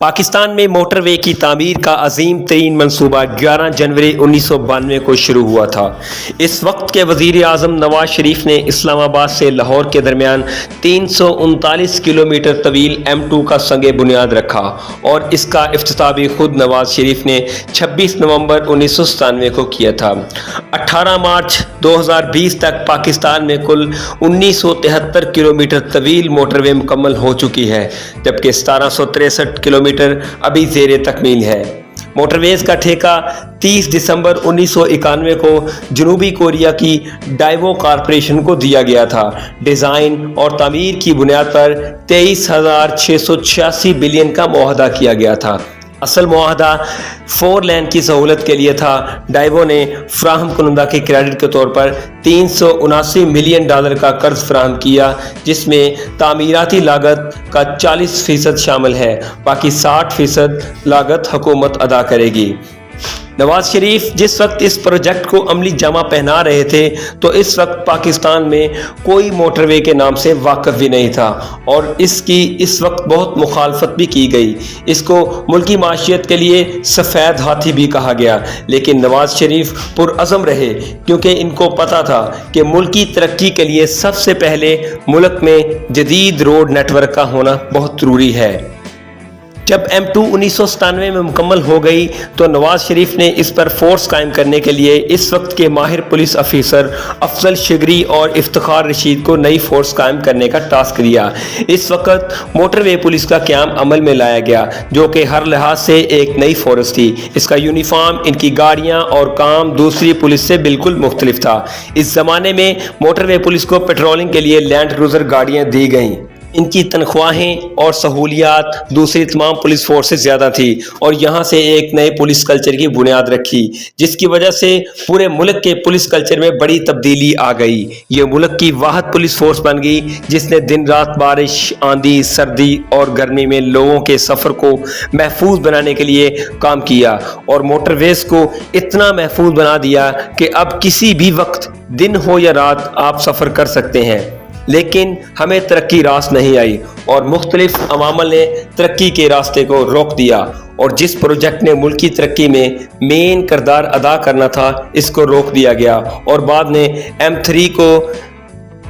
پاکستان میں موٹر وے کی تعمیر کا عظیم ترین منصوبہ 11 جنوری 1992 کو شروع ہوا تھا۔ اس وقت کے وزیر اعظم نواز شریف نے اسلام آباد سے لاہور کے درمیان 339 کلومیٹر طویل M2 کا سنگ بنیاد رکھا اور اس کا افتتاح بھی خود نواز شریف نے 26 نومبر 1997 کو کیا تھا۔ 18 مارچ 2020 تک پاکستان میں کل 1973 کلومیٹر طویل موٹر وے مکمل ہو چکی ہے، جبکہ 1763 کلومیٹر ابھی زیر تکمیل ہے۔ موٹر ویز کا ٹھیکہ 30 دسمبر 1991 کو جنوبی کوریا کی ڈائیوو کارپوریشن کو دیا گیا تھا۔ ڈیزائن اور تعمیر کی بنیاد پر 23,686 بلین کا معاہدہ کیا گیا تھا۔ اصل معاہدہ 4 لین کی سہولت کے لیے تھا۔ ڈائیوو نے فراہم کنندہ کے کریڈٹ کے طور پر $379 ملین کا قرض فراہم کیا، جس میں تعمیراتی لاگت کا 40% شامل ہے، باقی 60% لاگت حکومت ادا کرے گی۔ نواز شریف جس وقت اس پروجیکٹ کو عملی جامہ پہنا رہے تھے تو اس وقت پاکستان میں کوئی موٹر وے کے نام سے واقف بھی نہیں تھا اور اس کی اس وقت بہت مخالفت بھی کی گئی۔ اس کو ملکی معیشت کے لیے سفید ہاتھی بھی کہا گیا، لیکن نواز شریف پرعزم رہے کیونکہ ان کو پتا تھا کہ ملکی ترقی کے لیے سب سے پہلے ملک میں جدید روڈ نیٹ ورک کا ہونا بہت ضروری ہے۔ جب M2 1997 میں مکمل ہو گئی تو نواز شریف نے اس پر فورس قائم کرنے کے لیے اس وقت کے ماہر پولیس افیسر افضل شگری اور افتخار رشید کو نئی فورس قائم کرنے کا ٹاسک دیا۔ اس وقت موٹر وے پولیس کا قیام عمل میں لایا گیا، جو کہ ہر لحاظ سے ایک نئی فورس تھی۔ اس کا یونیفارم، ان کی گاڑیاں اور کام دوسری پولیس سے بالکل مختلف تھا۔ اس زمانے میں موٹر وے پولیس کو پیٹرولنگ کے لیے لینڈ کروزر گاڑیاں دی گئیں۔ ان کی تنخواہیں اور سہولیات دوسری تمام پولیس فورس سے زیادہ تھی اور یہاں سے ایک نئے پولیس کلچر کی بنیاد رکھی، جس کی وجہ سے پورے ملک کے پولیس کلچر میں بڑی تبدیلی آ گئی۔ یہ ملک کی واحد پولیس فورس بن گئی جس نے دن رات بارش، آندھی، سردی اور گرمی میں لوگوں کے سفر کو محفوظ بنانے کے لیے کام کیا اور موٹر ویز کو اتنا محفوظ بنا دیا کہ اب کسی بھی وقت دن ہو یا رات آپ سفر کر سکتے ہیں۔ لیکن ہمیں ترقی راست نہیں آئی اور مختلف عوامل نے ترقی کے راستے کو روک دیا اور جس پروجیکٹ نے ملکی ترقی میں مین کردار ادا کرنا تھا اس کو روک دیا گیا اور بعد میں M3 کو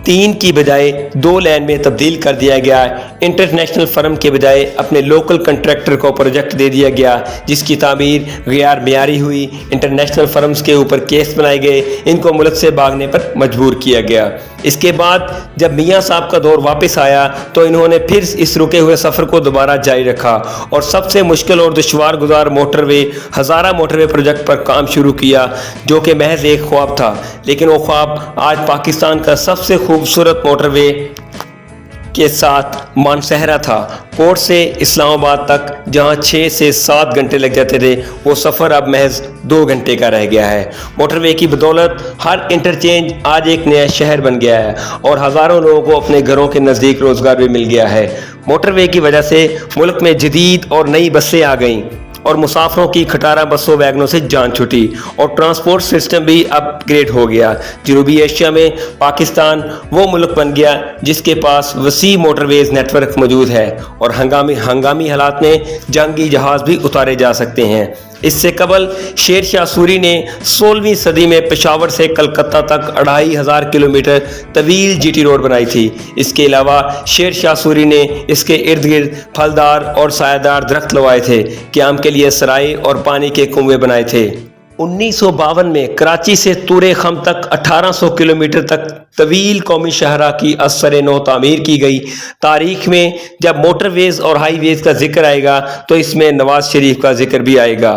3 کی بجائے 2 لین میں تبدیل کر دیا گیا۔ انٹرنیشنل فرم کے بجائے اپنے لوکل کنٹریکٹر کو پروجیکٹ دے دیا گیا، جس کی تعمیر غیر معیاری ہوئی۔ انٹرنیشنل فرمز کے اوپر کیس بنائے گئے، ان کو ملک سے بھاگنے پر مجبور کیا گیا۔ اس کے بعد جب میاں صاحب کا دور واپس آیا تو انہوں نے پھر اس رکے ہوئے سفر کو دوبارہ جاری رکھا اور سب سے مشکل اور دشوار گزار موٹر وے ہزارہ موٹر وے پروجیکٹ پر کام شروع کیا، جو کہ محض ایک خواب تھا، لیکن وہ خواب آج پاکستان کا سب سے خوبصورت موٹر وے کے ساتھ مانسہرہ تھا۔ کوٹ سے اسلام آباد تک جہاں 6 سے 7 گھنٹے لگ جاتے تھے، وہ سفر اب محض 2 گھنٹے کا رہ گیا ہے۔ موٹر وے کی بدولت ہر انٹرچینج آج ایک نیا شہر بن گیا ہے اور ہزاروں لوگوں کو اپنے گھروں کے نزدیک روزگار بھی مل گیا ہے۔ موٹر وے کی وجہ سے ملک میں جدید اور نئی بسیں آ گئیں اور مسافروں کی کھٹارہ بسوں ویگنوں سے جان چھٹی اور ٹرانسپورٹ سسٹم بھی اپ گریڈ ہو گیا۔ جنوبی ایشیا میں پاکستان وہ ملک بن گیا جس کے پاس وسیع موٹر ویز نیٹ ورک موجود ہے اور ہنگامی حالات میں جنگی جہاز بھی اتارے جا سکتے ہیں۔ اس سے قبل شیر شاہ سوری نے 16ویں صدی میں پشاور سے کلکتہ تک 2500 کلومیٹر طویل GT روڈ بنائی تھی۔ اس کے علاوہ شیر شاہ سوری نے اس کے ارد گرد پھلدار اور سایہ دار درخت لگائے تھے، قیام کے لیے سرائے اور پانی کے کنویں بنائے تھے۔ 1952 میں کراچی سے طور خم تک 1800 کلومیٹر تک طویل قومی شاہراہ کی از سر نو تعمیر کی گئی۔ تاریخ میں جب موٹر ویز اور ہائی ویز کا ذکر آئے گا تو اس میں نواز شریف کا ذکر بھی آئے گا۔